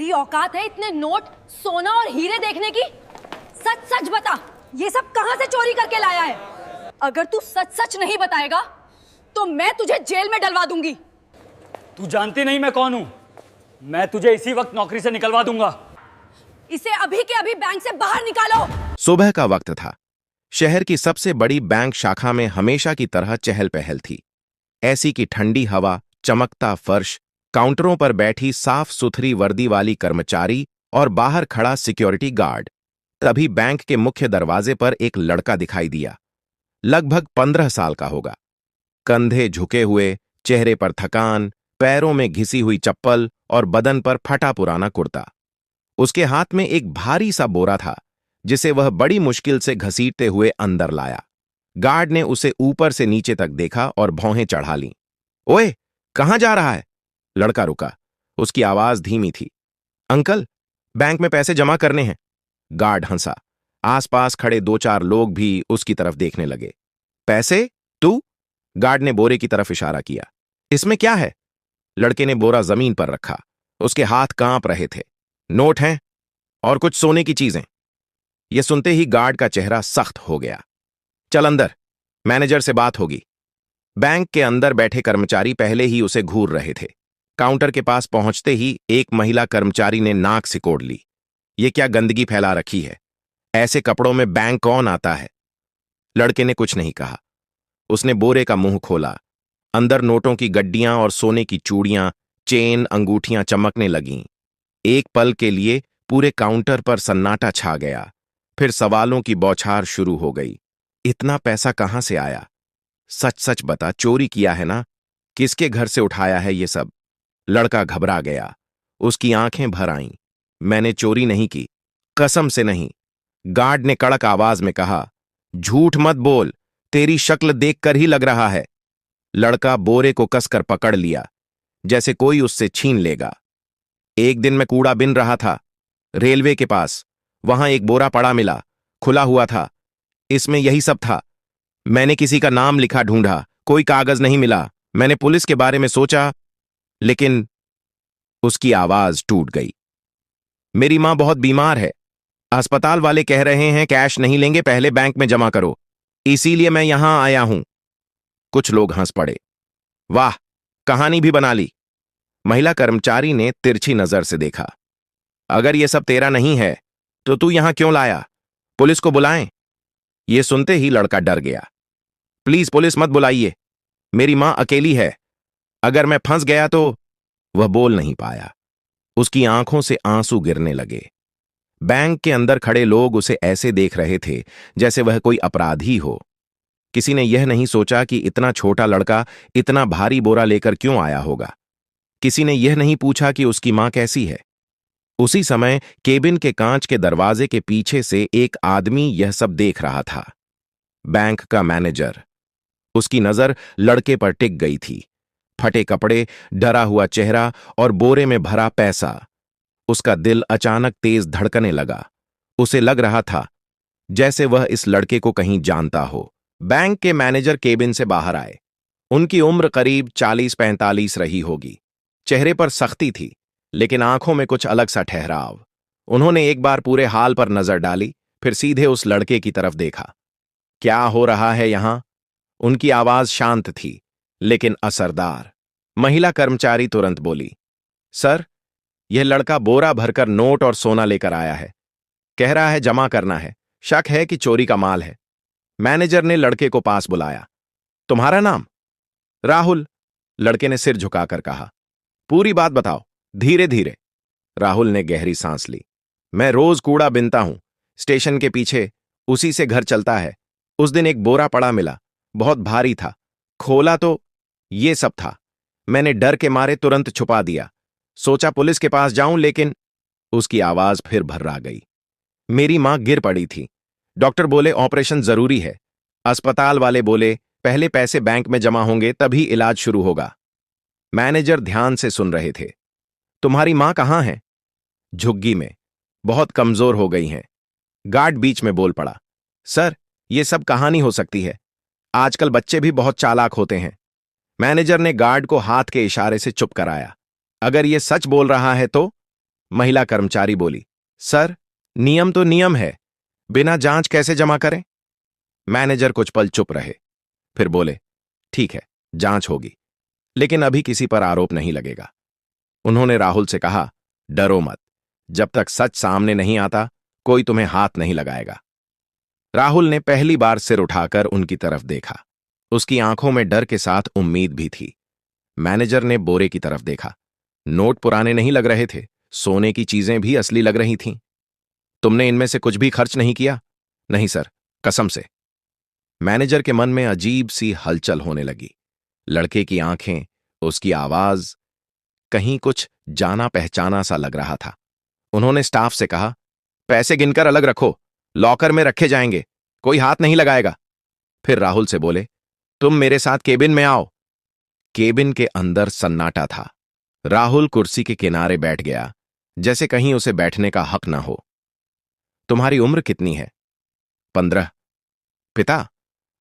तेरी औकात है इतने नोट, सोना और हीरे देखने की? सच सच बता, ये सब कहां से चोरी करके लाया है? अगर तू सच सच नहीं बताएगा तो मैं तुझे जेल में डलवा दूंगी। तू जानती नहीं मैं कौन हूं। मैं तुझे इसी वक्त नौकरी से निकलवा दूंगा। इसे अभी के अभी बैंक से बाहर निकालो। सुबह का वक्त था। शहर की सबसे बड़ी बैंक शाखा में हमेशा की तरह चहल पहल थी। ऐसी की ठंडी हवा, चमकता फर्श, काउंटरों पर बैठी साफ सुथरी वर्दी वाली कर्मचारी और बाहर खड़ा सिक्योरिटी गार्ड। तभी बैंक के मुख्य दरवाजे पर एक लड़का दिखाई दिया। लगभग 15 साल का होगा। कंधे झुके हुए, चेहरे पर थकान, पैरों में घिसी हुई चप्पल और बदन पर फटा पुराना कुर्ता। उसके हाथ में एक भारी सा बोरा था जिसे वह बड़ी मुश्किल से घसीटते हुए अंदर लाया। गार्ड ने उसे ऊपर से नीचे तक देखा और भौहें चढ़ा लीं। ओए, कहां जा रहा है? लड़का रुका। उसकी आवाज धीमी थी। अंकल, बैंक में पैसे जमा करने हैं। गार्ड हंसा। आसपास खड़े 2-4 लोग भी उसकी तरफ देखने लगे। पैसे? तू? गार्ड ने बोरे की तरफ इशारा किया। इसमें क्या है? लड़के ने बोरा जमीन पर रखा। उसके हाथ कांप रहे थे। नोट हैं और कुछ सोने की चीजें। यह सुनते ही गार्ड का चेहरा सख्त हो गया। चल अंदर, मैनेजर से बात होगी। बैंक के अंदर बैठे कर्मचारी पहले ही उसे घूर रहे थे। काउंटर के पास पहुंचते ही एक महिला कर्मचारी ने नाक सिकोड़ ली। ये क्या गंदगी फैला रखी है? ऐसे कपड़ों में बैंक कौन आता है? लड़के ने कुछ नहीं कहा। उसने बोरे का मुंह खोला। अंदर नोटों की गड्डियां और सोने की चूड़ियां, चेन, अंगूठियां चमकने लगीं। एक पल के लिए पूरे काउंटर पर सन्नाटा छा गया। फिर सवालों की बौछार शुरू हो गई। इतना पैसा कहां से आया? सच सच बता, चोरी किया है ना? किसके घर से उठाया है ये सब? लड़का घबरा गया। उसकी आंखें भर आईं। मैंने चोरी नहीं की, कसम से नहीं। गार्ड ने कड़क आवाज में कहा। झूठ मत बोल, तेरी शक्ल देखकर ही लग रहा है। लड़का बोरे को कसकर पकड़ लिया, जैसे कोई उससे छीन लेगा। एक दिन मैं कूड़ा बिन रहा था, रेलवे के पास। वहां एक बोरा पड़ा मिला, खुला हुआ था। इसमें यही सब था। मैंने किसी का नाम लिखा ढूंढा, कोई कागज नहीं मिला। मैंने पुलिस के बारे में सोचा, लेकिन उसकी आवाज टूट गई। मेरी मां बहुत बीमार है। अस्पताल वाले कह रहे हैं कैश नहीं लेंगे, पहले बैंक में जमा करो। इसीलिए मैं यहां आया हूं। कुछ लोग हंस पड़े। वाह, कहानी भी बना ली। महिला कर्मचारी ने तिरछी नजर से देखा। अगर यह सब तेरा नहीं है तो तू यहां क्यों लाया? पुलिस को बुलाएं? यह सुनते ही लड़का डर गया। प्लीज पुलिस मत बुलाइए, मेरी मां अकेली है। अगर मैं फंस गया तो? वह बोल नहीं पाया। उसकी आंखों से आंसू गिरने लगे। बैंक के अंदर खड़े लोग उसे ऐसे देख रहे थे जैसे वह कोई अपराधी हो। किसी ने यह नहीं सोचा कि इतना छोटा लड़का इतना भारी बोरा लेकर क्यों आया होगा। किसी ने यह नहीं पूछा कि उसकी मां कैसी है। उसी समय केबिन के कांच के दरवाजे के पीछे से एक आदमी यह सब देख रहा था। बैंक का मैनेजर। उसकी नजर लड़के पर टिक गई थी। फटे कपड़े, डरा हुआ चेहरा और बोरे में भरा पैसा। उसका दिल अचानक तेज धड़कने लगा। उसे लग रहा था जैसे वह इस लड़के को कहीं जानता हो। बैंक के मैनेजर केबिन से बाहर आए। उनकी उम्र करीब 40-45 रही होगी। चेहरे पर सख्ती थी, लेकिन आंखों में कुछ अलग सा ठहराव। उन्होंने एक बार पूरे हाल पर नजर डाली, फिर सीधे उस लड़के की तरफ देखा। क्या हो रहा है यहां? उनकी आवाज शांत थी, लेकिन असरदार। महिला कर्मचारी तुरंत बोली, सर, यह लड़का बोरा भरकर नोट और सोना लेकर आया है। कह रहा है जमा करना है। शक है कि चोरी का माल है। मैनेजर ने लड़के को पास बुलाया। तुम्हारा नाम? राहुल। लड़के ने सिर झुकाकर कहा। पूरी बात बताओ, धीरे धीरे। राहुल ने गहरी सांस ली। मैं रोज कूड़ा बिनता हूं, स्टेशन के पीछे, उसी से घर चलता है। उस दिन एक बोरा पड़ा मिला, बहुत भारी था। खोला तो ये सब था। मैंने डर के मारे तुरंत छुपा दिया। सोचा पुलिस के पास जाऊं, लेकिन उसकी आवाज फिर भर्रा गई। मेरी मां गिर पड़ी थी। डॉक्टर बोले ऑपरेशन जरूरी है। अस्पताल वाले बोले पहले पैसे बैंक में जमा होंगे तभी इलाज शुरू होगा। मैनेजर ध्यान से सुन रहे थे। तुम्हारी मां कहां है? झुग्गी में, बहुत कमजोर हो गई हैं। गार्ड बीच में बोल पड़ा। सर, यह सब कहानी हो सकती है। आजकल बच्चे भी बहुत चालाक होते हैं। मैनेजर ने गार्ड को हाथ के इशारे से चुप कराया। अगर यह सच बोल रहा है तो? महिला कर्मचारी बोली, सर, नियम तो नियम है, बिना जांच कैसे जमा करें? मैनेजर कुछ पल चुप रहे, फिर बोले, ठीक है, जांच होगी, लेकिन अभी किसी पर आरोप नहीं लगेगा। उन्होंने राहुल से कहा, डरो मत, जब तक सच सामने नहीं आता कोई तुम्हें हाथ नहीं लगाएगा। राहुल ने पहली बार सिर उठाकर उनकी तरफ देखा। उसकी आंखों में डर के साथ उम्मीद भी थी। मैनेजर ने बोरे की तरफ देखा। नोट पुराने नहीं लग रहे थे, सोने की चीजें भी असली लग रही थीं। तुमने इनमें से कुछ भी खर्च नहीं किया? नहीं सर, कसम से। मैनेजर के मन में अजीब सी हलचल होने लगी। लड़के की आंखें, उसकी आवाज, कहीं कुछ जाना पहचाना सा लग रहा था। उन्होंने स्टाफ से कहा, पैसे गिनकर अलग रखो, लॉकर में रखे जाएंगे, कोई हाथ नहीं लगाएगा। फिर राहुल से बोले, तुम मेरे साथ केबिन में आओ। केबिन के अंदर सन्नाटा था। राहुल कुर्सी के किनारे बैठ गया, जैसे कहीं उसे बैठने का हक ना हो। तुम्हारी उम्र कितनी है? 15। पिता?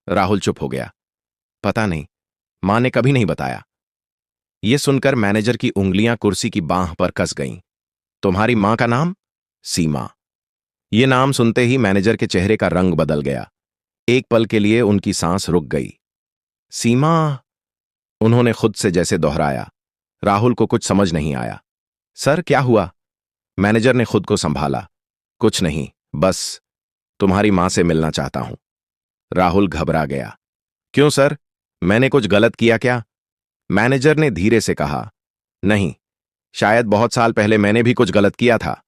राहुल चुप हो गया। पता नहीं, मां ने कभी नहीं बताया। यह सुनकर मैनेजर की उंगलियां कुर्सी की बांह पर कस गईं। तुम्हारी मां का नाम? सीमा। यह नाम सुनते ही मैनेजर के चेहरे का रंग बदल गया। एक पल के लिए उनकी सांस रुक गई। सीमा, उन्होंने खुद से जैसे दोहराया। राहुल को कुछ समझ नहीं आया। सर, क्या हुआ? मैनेजर ने खुद को संभाला। कुछ नहीं, बस तुम्हारी मां से मिलना चाहता हूं। राहुल घबरा गया। क्यों सर, मैंने कुछ गलत किया क्या? मैनेजर ने धीरे से कहा, नहीं, शायद बहुत साल पहले मैंने भी कुछ गलत किया था।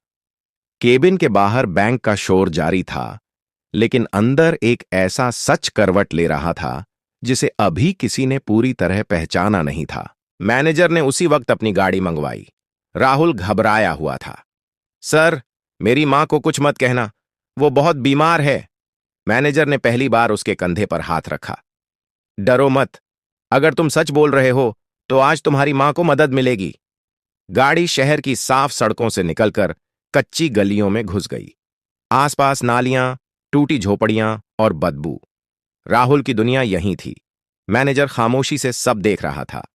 केबिन के बाहर बैंक का शोर जारी था, लेकिन अंदर एक ऐसा सच करवट ले रहा था जिसे अभी किसी ने पूरी तरह पहचाना नहीं था। मैनेजर ने उसी वक्त अपनी गाड़ी मंगवाई। राहुल घबराया हुआ था। सर, मेरी मां को कुछ मत कहना, वो बहुत बीमार है। मैनेजर ने पहली बार उसके कंधे पर हाथ रखा। डरो मत, अगर तुम सच बोल रहे हो तो आज तुम्हारी मां को मदद मिलेगी। गाड़ी शहर की साफ सड़कों से निकलकर कच्ची गलियों में घुस गई। आसपास नालियां, टूटी झोपड़ियां और बदबू। राहुल की दुनिया यहीं थी। मैनेजर खामोशी से सब देख रहा था।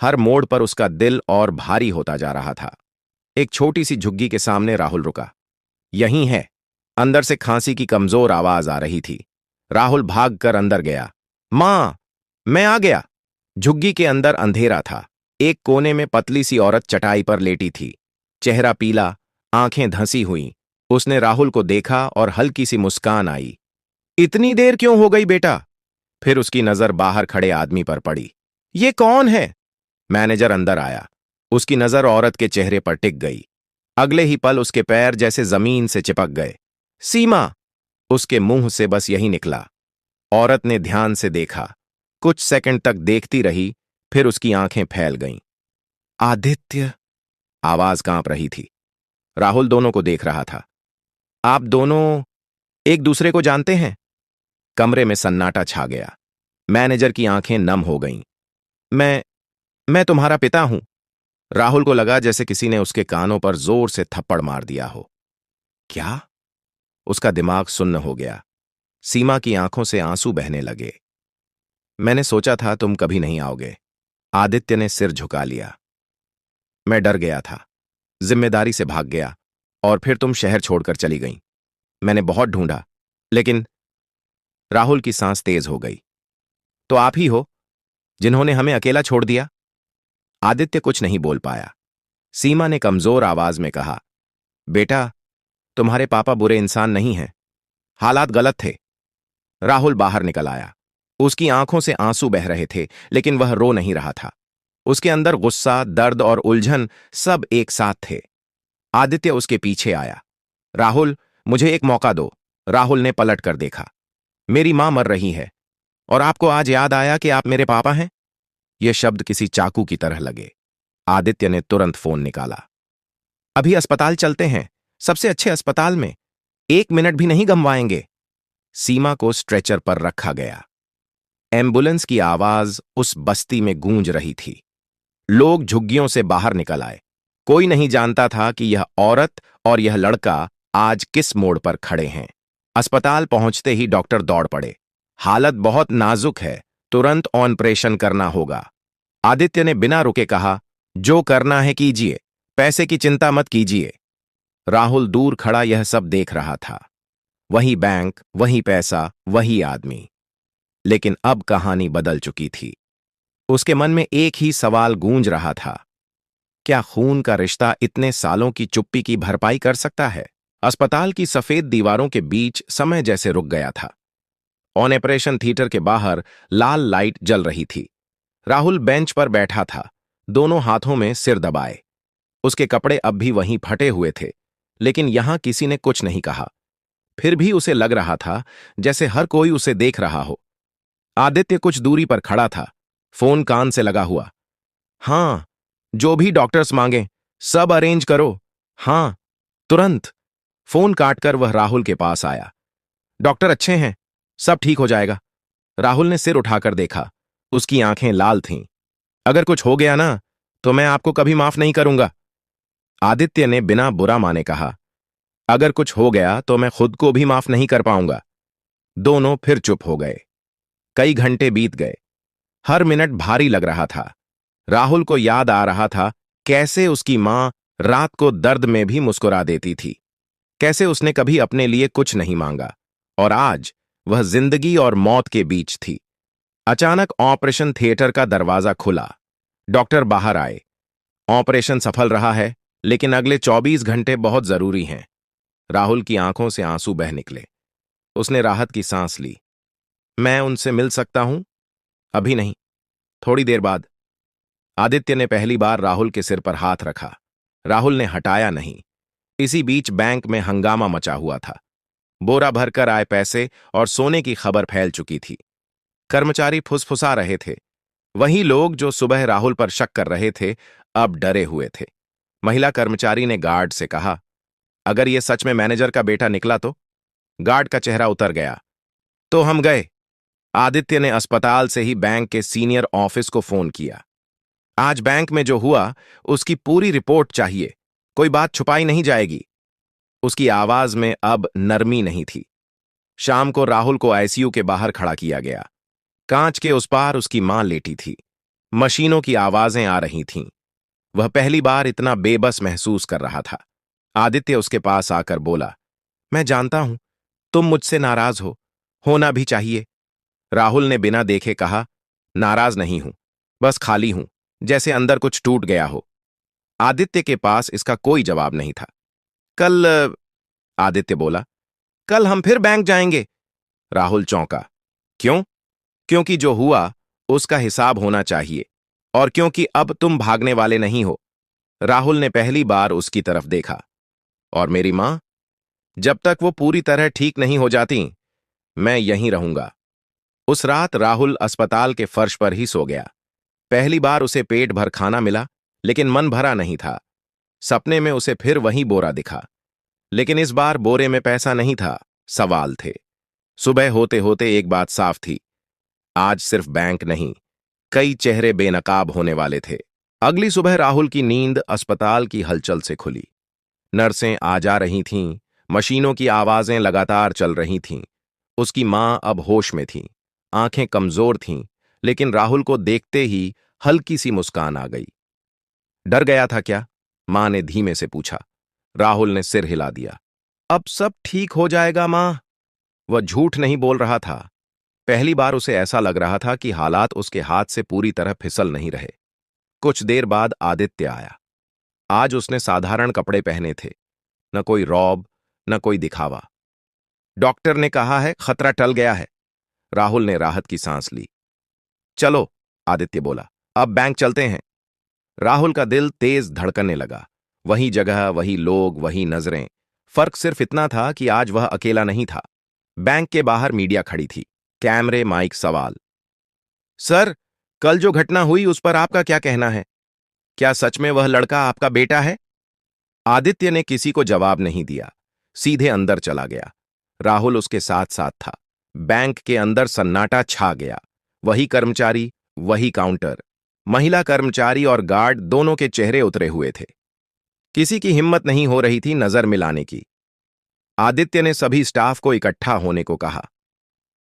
हर मोड़ पर उसका दिल और भारी होता जा रहा था। एक छोटी सी झुग्गी के सामने राहुल रुका। यहीं है। अंदर से खांसी की कमजोर आवाज आ रही थी। राहुल भागकर अंदर गया। मां, मैं आ गया। झुग्गी के अंदर अंधेरा था। एक कोने में पतली सी औरत चटाई पर लेटी थी, चेहरा पीला, आंखें धंसी हुई। उसने राहुल को देखा और हल्की सी मुस्कान आई। इतनी देर क्यों हो गई बेटा? फिर उसकी नजर बाहर खड़े आदमी पर पड़ी। ये कौन है? मैनेजर अंदर आया। उसकी नजर औरत के चेहरे पर टिक गई। अगले ही पल उसके पैर जैसे जमीन से चिपक गए। सीमा, उसके मुंह से बस यही निकला। औरत ने ध्यान से देखा, कुछ सेकंड तक देखती रही, फिर उसकी आंखें फैल गईं। आदित्य, आवाज कांप रही थी। राहुल दोनों को देख रहा था। आप दोनों एक दूसरे को जानते हैं? कमरे में सन्नाटा छा गया। मैनेजर की आंखें नम हो गईं। मैं तुम्हारा पिता हूं। राहुल को लगा जैसे किसी ने उसके कानों पर जोर से थप्पड़ मार दिया हो। क्या? उसका दिमाग सुन्न हो गया। सीमा की आंखों से आंसू बहने लगे। मैंने सोचा था तुम कभी नहीं आओगे। आदित्य ने सिर झुका लिया। मैं डर गया था, जिम्मेदारी से भाग गया, और फिर तुम शहर छोड़कर चली गईं। मैंने बहुत ढूंढा, लेकिन राहुल की सांस तेज हो गई। तो आप ही हो जिन्होंने हमें अकेला छोड़ दिया? आदित्य कुछ नहीं बोल पाया। सीमा ने कमजोर आवाज में कहा, बेटा, तुम्हारे पापा बुरे इंसान नहीं हैं, हालात गलत थे। राहुल बाहर निकल आया। उसकी आंखों से आंसू बह रहे थे, लेकिन वह रो नहीं रहा था। उसके अंदर गुस्सा, दर्द और उलझन सब एक साथ थे। आदित्य उसके पीछे आया। राहुल, मुझे एक मौका दो। राहुल ने पलट कर देखा। मेरी मां मर रही है, और आपको आज याद आया कि आप मेरे पापा हैं? यह शब्द किसी चाकू की तरह लगे। आदित्य ने तुरंत फोन निकाला। अभी अस्पताल चलते हैं, सबसे अच्छे अस्पताल में। 1 मिनट भी नहीं गंवाएंगे। सीमा को स्ट्रेचर पर रखा गया। एम्बुलेंस की आवाज उस बस्ती में गूंज रही थी। लोग झुग्गियों से बाहर निकल आए। कोई नहीं जानता था कि यह औरत और यह लड़का आज किस मोड़ पर खड़े हैं। अस्पताल पहुंचते ही डॉक्टर दौड़ पड़े। हालत बहुत नाजुक है, तुरंत ऑपरेशन करना होगा। आदित्य ने बिना रुके कहा, जो करना है कीजिए, पैसे की चिंता मत कीजिए। राहुल दूर खड़ा यह सब देख रहा था। वही बैंक, वही पैसा, वही आदमी। लेकिन अब कहानी बदल चुकी थी। उसके मन में एक ही सवाल गूंज रहा था, क्या खून का रिश्ता इतने सालों की चुप्पी की भरपाई कर सकता है? अस्पताल की सफेद दीवारों के बीच समय जैसे रुक गया था। ऑन ऑपरेशन थिएटर के बाहर लाल लाइट जल रही थी। राहुल बेंच पर बैठा था, दोनों हाथों में सिर दबाए। उसके कपड़े अब भी वहीं फटे हुए थे, लेकिन यहां किसी ने कुछ नहीं कहा। फिर भी उसे लग रहा था जैसे हर कोई उसे देख रहा हो। आदित्य कुछ दूरी पर खड़ा था, फोन कान से लगा हुआ। हाँ, जो भी डॉक्टर्स मांगे सब अरेंज करो। हाँ, तुरंत। फोन काटकर वह राहुल के पास आया। डॉक्टर अच्छे हैं, सब ठीक हो जाएगा। राहुल ने सिर उठाकर देखा, उसकी आंखें लाल थीं। अगर कुछ हो गया ना तो मैं आपको कभी माफ नहीं करूंगा। आदित्य ने बिना बुरा माने कहा, अगर कुछ हो गया तो मैं खुद को भी माफ नहीं कर पाऊंगा। दोनों फिर चुप हो गए। कई घंटे बीत गए। हर मिनट भारी लग रहा था। राहुल को याद आ रहा था कैसे उसकी मां रात को दर्द में भी मुस्कुरा देती थी, कैसे उसने कभी अपने लिए कुछ नहीं मांगा, और आज वह जिंदगी और मौत के बीच थी। अचानक ऑपरेशन थिएटर का दरवाजा खुला। डॉक्टर बाहर आए। ऑपरेशन सफल रहा है, लेकिन अगले 24 घंटे बहुत जरूरी हैं। राहुल की आंखों से आंसू बह निकले। उसने राहत की सांस ली। मैं उनसे मिल सकता हूं? अभी नहीं, थोड़ी देर बाद। आदित्य ने पहली बार राहुल के सिर पर हाथ रखा। राहुल ने हटाया नहीं। इसी बीच बैंक में हंगामा मचा हुआ था। बोरा भरकर आए पैसे और सोने की खबर फैल चुकी थी। कर्मचारी फुसफुसा रहे थे। वही लोग जो सुबह राहुल पर शक कर रहे थे, अब डरे हुए थे। महिला कर्मचारी ने गार्ड से कहा, अगर यह सच में मैनेजर का बेटा निकला तो? गार्ड का चेहरा उतर गया। तो हम गए। आदित्य ने अस्पताल से ही बैंक के सीनियर ऑफिस को फोन किया। आज बैंक में जो हुआ उसकी पूरी रिपोर्ट चाहिए, कोई बात छुपाई नहीं जाएगी। उसकी आवाज में अब नरमी नहीं थी। शाम को राहुल को आईसीयू के बाहर खड़ा किया गया। कांच के उस पार उसकी मां लेटी थी। मशीनों की आवाजें आ रही थीं। वह पहली बार इतना बेबस महसूस कर रहा था। आदित्य उसके पास आकर बोला, मैं जानता हूं तुम मुझसे नाराज हो, होना भी चाहिए। राहुल ने बिना देखे कहा, नाराज नहीं हूं, बस खाली हूं, जैसे अंदर कुछ टूट गया हो। आदित्य के पास इसका कोई जवाब नहीं था। कल, आदित्य बोला, कल हम फिर बैंक जाएंगे। राहुल चौंका। क्यों? क्योंकि जो हुआ उसका हिसाब होना चाहिए, और क्योंकि अब तुम भागने वाले नहीं हो। राहुल ने पहली बार उसकी तरफ देखा। और मेरी मां? जब तक वो पूरी तरह ठीक नहीं हो जाती, मैं यहीं रहूंगा। उस रात राहुल अस्पताल के फर्श पर ही सो गया। पहली बार उसे पेट भर खाना मिला, लेकिन मन भरा नहीं था। सपने में उसे फिर वही बोरा दिखा, लेकिन इस बार बोरे में पैसा नहीं था, सवाल थे। सुबह होते होते एक बात साफ थी, आज सिर्फ बैंक नहीं, कई चेहरे बेनकाब होने वाले थे। अगली सुबह राहुल की नींद अस्पताल की हलचल से खुली। नर्सें आ जा रही थीं, मशीनों की आवाजें लगातार चल रही थीं। उसकी मां अब होश में थी, आंखें कमजोर थीं, लेकिन राहुल को देखते ही हल्की सी मुस्कान आ गई। डर गया था क्या? मां ने धीमे से पूछा। राहुल ने सिर हिला दिया। अब सब ठीक हो जाएगा मां। वह झूठ नहीं बोल रहा था। पहली बार उसे ऐसा लग रहा था कि हालात उसके हाथ से पूरी तरह फिसल नहीं रहे। कुछ देर बाद आदित्य आया। आज उसने साधारण कपड़े पहने थे, न कोई रौब, न कोई दिखावा। डॉक्टर ने कहा है खतरा टल गया है। राहुल ने राहत की सांस ली। चलो, आदित्य बोला, अब बैंक चलते हैं। राहुल का दिल तेज धड़कने लगा। वही जगह, वही लोग, वही नजरें। फर्क सिर्फ इतना था कि आज वह अकेला नहीं था। बैंक के बाहर मीडिया खड़ी थी, कैमरे, माइक, सवाल। सर, कल जो घटना हुई उस पर आपका क्या कहना है? क्या सच में वह लड़का आपका बेटा है? आदित्य ने किसी को जवाब नहीं दिया, सीधे अंदर चला गया। राहुल उसके साथ साथ था। बैंक के अंदर सन्नाटा छा गया। वही कर्मचारी, वही काउंटर। महिला कर्मचारी और गार्ड दोनों के चेहरे उतरे हुए थे। किसी की हिम्मत नहीं हो रही थी नजर मिलाने की। आदित्य ने सभी स्टाफ को इकट्ठा होने को कहा।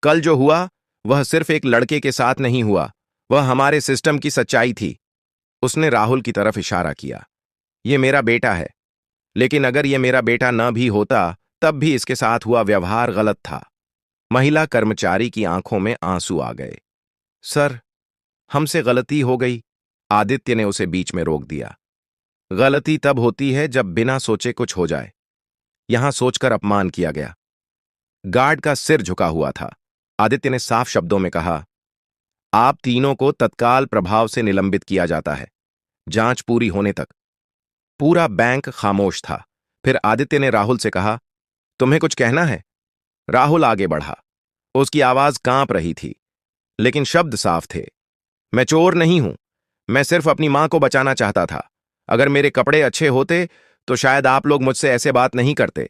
कल जो हुआ वह सिर्फ एक लड़के के साथ नहीं हुआ, वह हमारे सिस्टम की सच्चाई थी। उसने राहुल की तरफ इशारा किया। ये मेरा बेटा है, लेकिन अगर ये मेरा बेटा न भी होता तब भी इसके साथ हुआ व्यवहार गलत था। महिला कर्मचारी की आंखों में आंसू आ गए। सर, हमसे गलती हो गई। आदित्य ने उसे बीच में रोक दिया। गलती तब होती है जब बिना सोचे कुछ हो जाए। यहां सोचकर अपमान किया गया। गार्ड का सिर झुका हुआ था। आदित्य ने साफ शब्दों में कहा, आप तीनों को तत्काल प्रभाव से निलंबित किया जाता है, जांच पूरी होने तक। पूरा बैंक खामोश था। फिर आदित्य ने राहुल से कहा, तुम्हें कुछ कहना है? राहुल आगे बढ़ा। उसकी आवाज कांप रही थी, लेकिन शब्द साफ थे। मैं चोर नहीं हूं, मैं सिर्फ अपनी मां को बचाना चाहता था। अगर मेरे कपड़े अच्छे होते तो शायद आप लोग मुझसे ऐसे बात नहीं करते।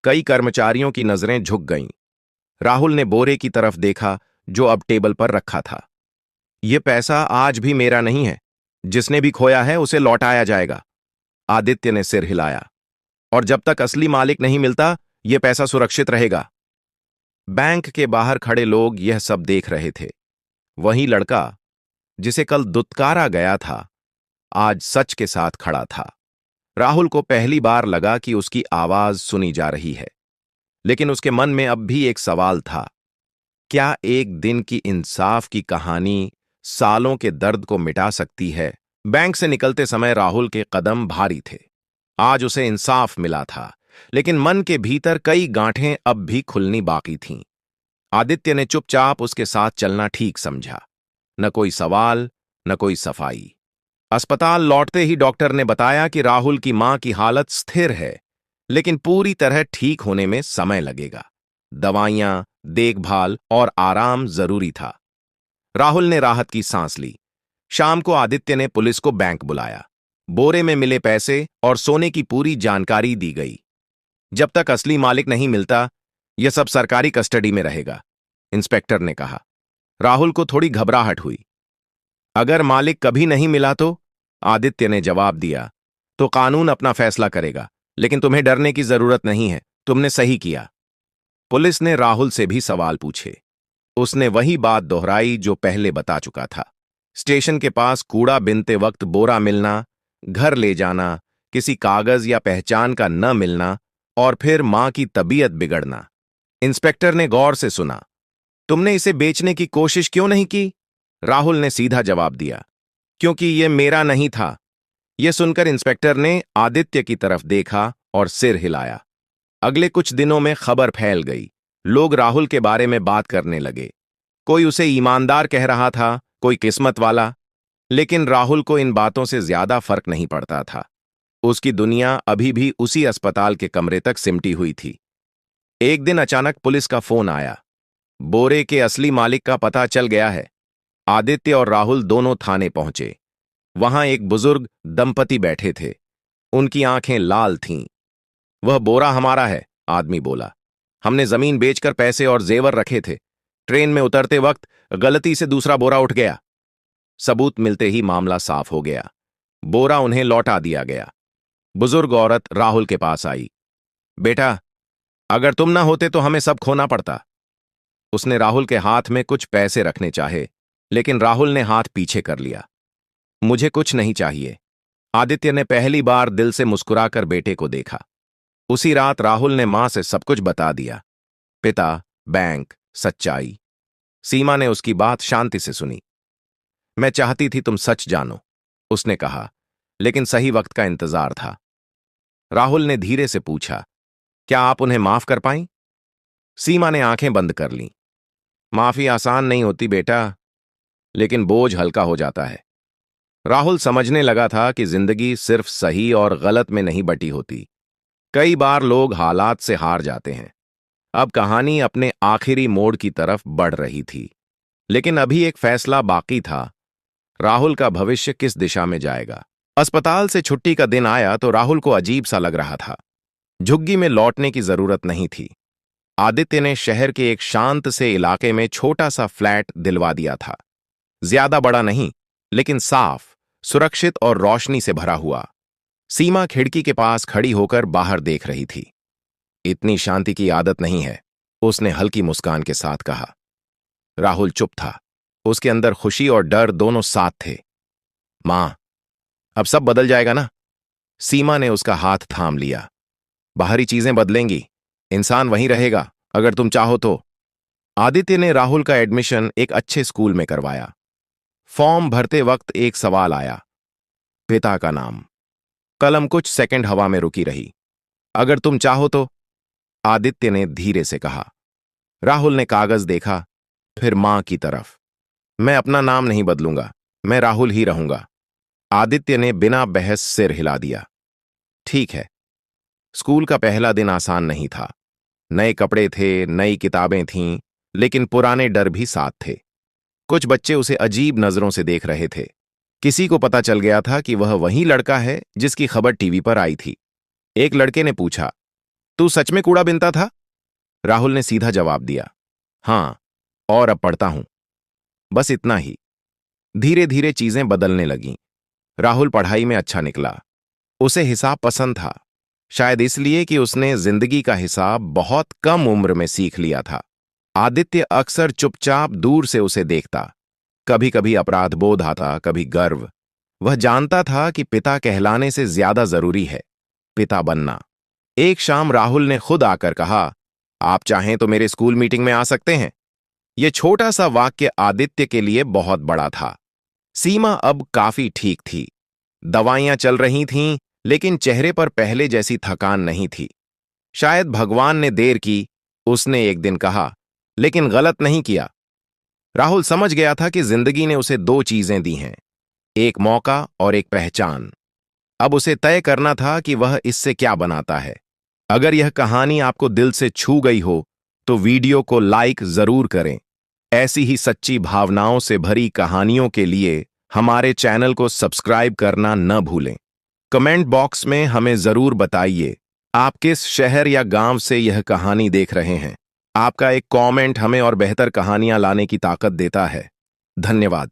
कई कर्मचारियों की नजरें झुक गईं। राहुल ने बोरे की तरफ देखा जो अब टेबल पर रखा था। यह पैसा आज भी मेरा नहीं है। जिसने भी खोया है उसे लौटाया जाएगा। आदित्य ने सिर हिलाया। और जब तक असली मालिक नहीं मिलता यह पैसा सुरक्षित रहेगा। बैंक के बाहर खड़े लोग यह सब देख रहे थे। वही लड़का जिसे कल दुत्कारा गया था, आज सच के साथ खड़ा था। राहुल को पहली बार लगा कि उसकी आवाज सुनी जा रही है, लेकिन उसके मन में अब भी एक सवाल था। क्या एक दिन की इंसाफ की कहानी सालों के दर्द को मिटा सकती है? बैंक से निकलते समय राहुल के कदम भारी थे। आज उसे इंसाफ मिला था, लेकिन मन के भीतर कई गांठें अब भी खुलनी बाकी थीं। आदित्य ने चुपचाप उसके साथ चलना ठीक समझा। न कोई सवाल, न कोई सफाई। अस्पताल लौटते ही डॉक्टर ने बताया कि राहुल की मां की हालत स्थिर है, लेकिन पूरी तरह ठीक होने में समय लगेगा। दवाइयां, देखभाल और आराम जरूरी था। राहुल ने राहत की सांस ली। शाम को आदित्य ने पुलिस को बैंक बुलाया। बोरे में मिले पैसे और सोने की पूरी जानकारी दी गई। जब तक असली मालिक नहीं मिलता यह सब सरकारी कस्टडी में रहेगा, इंस्पेक्टर ने कहा। राहुल को थोड़ी घबराहट हुई। अगर मालिक कभी नहीं मिला तो? आदित्य ने जवाब दिया, तो कानून अपना फैसला करेगा, लेकिन तुम्हें डरने की जरूरत नहीं है। तुमने सही किया। पुलिस ने राहुल से भी सवाल पूछे। उसने वही बात दोहराई जो पहले बता चुका था। स्टेशन के पास कूड़ा बिनते वक्त बोरा मिलना, घर ले जाना, किसी कागज या पहचान का न मिलना और फिर मां की तबीयत बिगड़ना। इंस्पेक्टर ने गौर से सुना। तुमने इसे बेचने की कोशिश क्यों नहीं की? राहुल ने सीधा जवाब दिया, क्योंकि यह मेरा नहीं था। यह सुनकर इंस्पेक्टर ने आदित्य की तरफ देखा और सिर हिलाया। अगले कुछ दिनों में खबर फैल गई। लोग राहुल के बारे में बात करने लगे। कोई उसे ईमानदार कह रहा था, कोई किस्मत वाला। लेकिन राहुल को इन बातों से ज्यादा फर्क नहीं पड़ता था। उसकी दुनिया अभी भी उसी अस्पताल के कमरे तक सिमटी हुई थी। एक दिन अचानक पुलिस का फोन आया। बोरे के असली मालिक का पता चल गया है। आदित्य और राहुल दोनों थाने पहुंचे। वहां एक बुजुर्ग दंपति बैठे थे। उनकी आंखें लाल थीं। वह बोरा हमारा है, आदमी बोला। हमने जमीन बेचकर पैसे और जेवर रखे थे। ट्रेन में उतरते वक्त गलती से दूसरा बोरा उठ गया। सबूत मिलते ही मामला साफ हो गया। बोरा उन्हें लौटा दिया गया। बुजुर्ग औरत राहुल के पास आई। बेटा, अगर तुम ना होते तो हमें सब खोना पड़ता। उसने राहुल के हाथ में कुछ पैसे रखने चाहे, लेकिन राहुल ने हाथ पीछे कर लिया। मुझे कुछ नहीं चाहिए। आदित्य ने पहली बार दिल से मुस्कुराकर बेटे को देखा। उसी रात राहुल ने मां से सब कुछ बता दिया। पिता, बैंक, सच्चाई। सीमा ने उसकी बात शांति से सुनी। मैं चाहती थी तुम सच जानो, उसने कहा, लेकिन सही वक्त का इंतजार था। राहुल ने धीरे से पूछा, क्या आप उन्हें माफ कर पाईं? सीमा ने आंखें बंद कर लीं। माफी आसान नहीं होती बेटा, लेकिन बोझ हल्का हो जाता है। राहुल समझने लगा था कि जिंदगी सिर्फ सही और गलत में नहीं बटी होती। कई बार लोग हालात से हार जाते हैं। अब कहानी अपने आखिरी मोड़ की तरफ बढ़ रही थी, लेकिन अभी एक फैसला बाकी था। राहुल का भविष्य किस दिशा में जाएगा? अस्पताल से छुट्टी का दिन आया तो राहुल को अजीब सा लग रहा था। झुग्गी में लौटने की जरूरत नहीं थी। आदित्य ने शहर के एक शांत से इलाके में छोटा सा फ्लैट दिलवा दिया था। ज्यादा बड़ा नहीं, लेकिन साफ, सुरक्षित और रोशनी से भरा हुआ। सीमा खिड़की के पास खड़ी होकर बाहर देख रही थी। इतनी शांति की आदत नहीं है, उसने हल्की मुस्कान के साथ कहा। राहुल चुप था। उसके अंदर खुशी और डर दोनों साथ थे। मां, अब सब बदल जाएगा ना? सीमा ने उसका हाथ थाम लिया। बाहरी चीजें बदलेंगी, इंसान वहीं रहेगा अगर तुम चाहो तो। आदित्य ने राहुल का एडमिशन एक अच्छे स्कूल में करवाया। फॉर्म भरते वक्त एक सवाल आया, पिता का नाम। कलम कुछ सेकंड हवा में रुकी रही। अगर तुम चाहो तो, आदित्य ने धीरे से कहा। राहुल ने कागज देखा, फिर मां की तरफ। मैं अपना नाम नहीं बदलूंगा, मैं राहुल ही रहूंगा। आदित्य ने बिना बहस सिर हिला दिया। ठीक है। स्कूल का पहला दिन आसान नहीं था। नए कपड़े थे, नई किताबें थीं, लेकिन पुराने डर भी साथ थे। कुछ बच्चे उसे अजीब नजरों से देख रहे थे। किसी को पता चल गया था कि वह वही लड़का है जिसकी खबर टीवी पर आई थी। एक लड़के ने पूछा, तू सच में कूड़ा बिनता था? राहुल ने सीधा जवाब दिया, हां, और अब पढ़ता हूं। बस इतना ही। धीरे धीरे चीजें बदलने लगीं। राहुल पढ़ाई में अच्छा निकला। उसे हिसाब पसंद था, शायद इसलिए कि उसने जिंदगी का हिसाब बहुत कम उम्र में सीख लिया था। आदित्य अक्सर चुपचाप दूर से उसे देखता। कभी कभी अपराध बोध आता, कभी गर्व। वह जानता था कि पिता कहलाने से ज्यादा जरूरी है पिता बनना। एक शाम राहुल ने खुद आकर कहा, आप चाहें तो मेरे स्कूल मीटिंग में आ सकते हैं। यह छोटा सा वाक्य आदित्य के लिए बहुत बड़ा था। सीमा अब काफी ठीक थी। दवाइयां चल रही थीं, लेकिन चेहरे पर पहले जैसी थकान नहीं थी। शायद भगवान ने देर की, उसने एक दिन कहा, लेकिन गलत नहीं किया। राहुल समझ गया था कि जिंदगी ने उसे दो चीजें दी हैं, एक मौका और एक पहचान। अब उसे तय करना था कि वह इससे क्या बनाता है। अगर यह कहानी आपको दिल से छू गई हो तो वीडियो को लाइक जरूर करें। ऐसी ही सच्ची भावनाओं से भरी कहानियों के लिए हमारे चैनल को सब्सक्राइब करना न भूलें। कमेंट बॉक्स में हमें जरूर बताइए आप किस शहर या गांव से यह कहानी देख रहे हैं। आपका एक कमेंट हमें और बेहतर कहानियां लाने की ताकत देता है। धन्यवाद।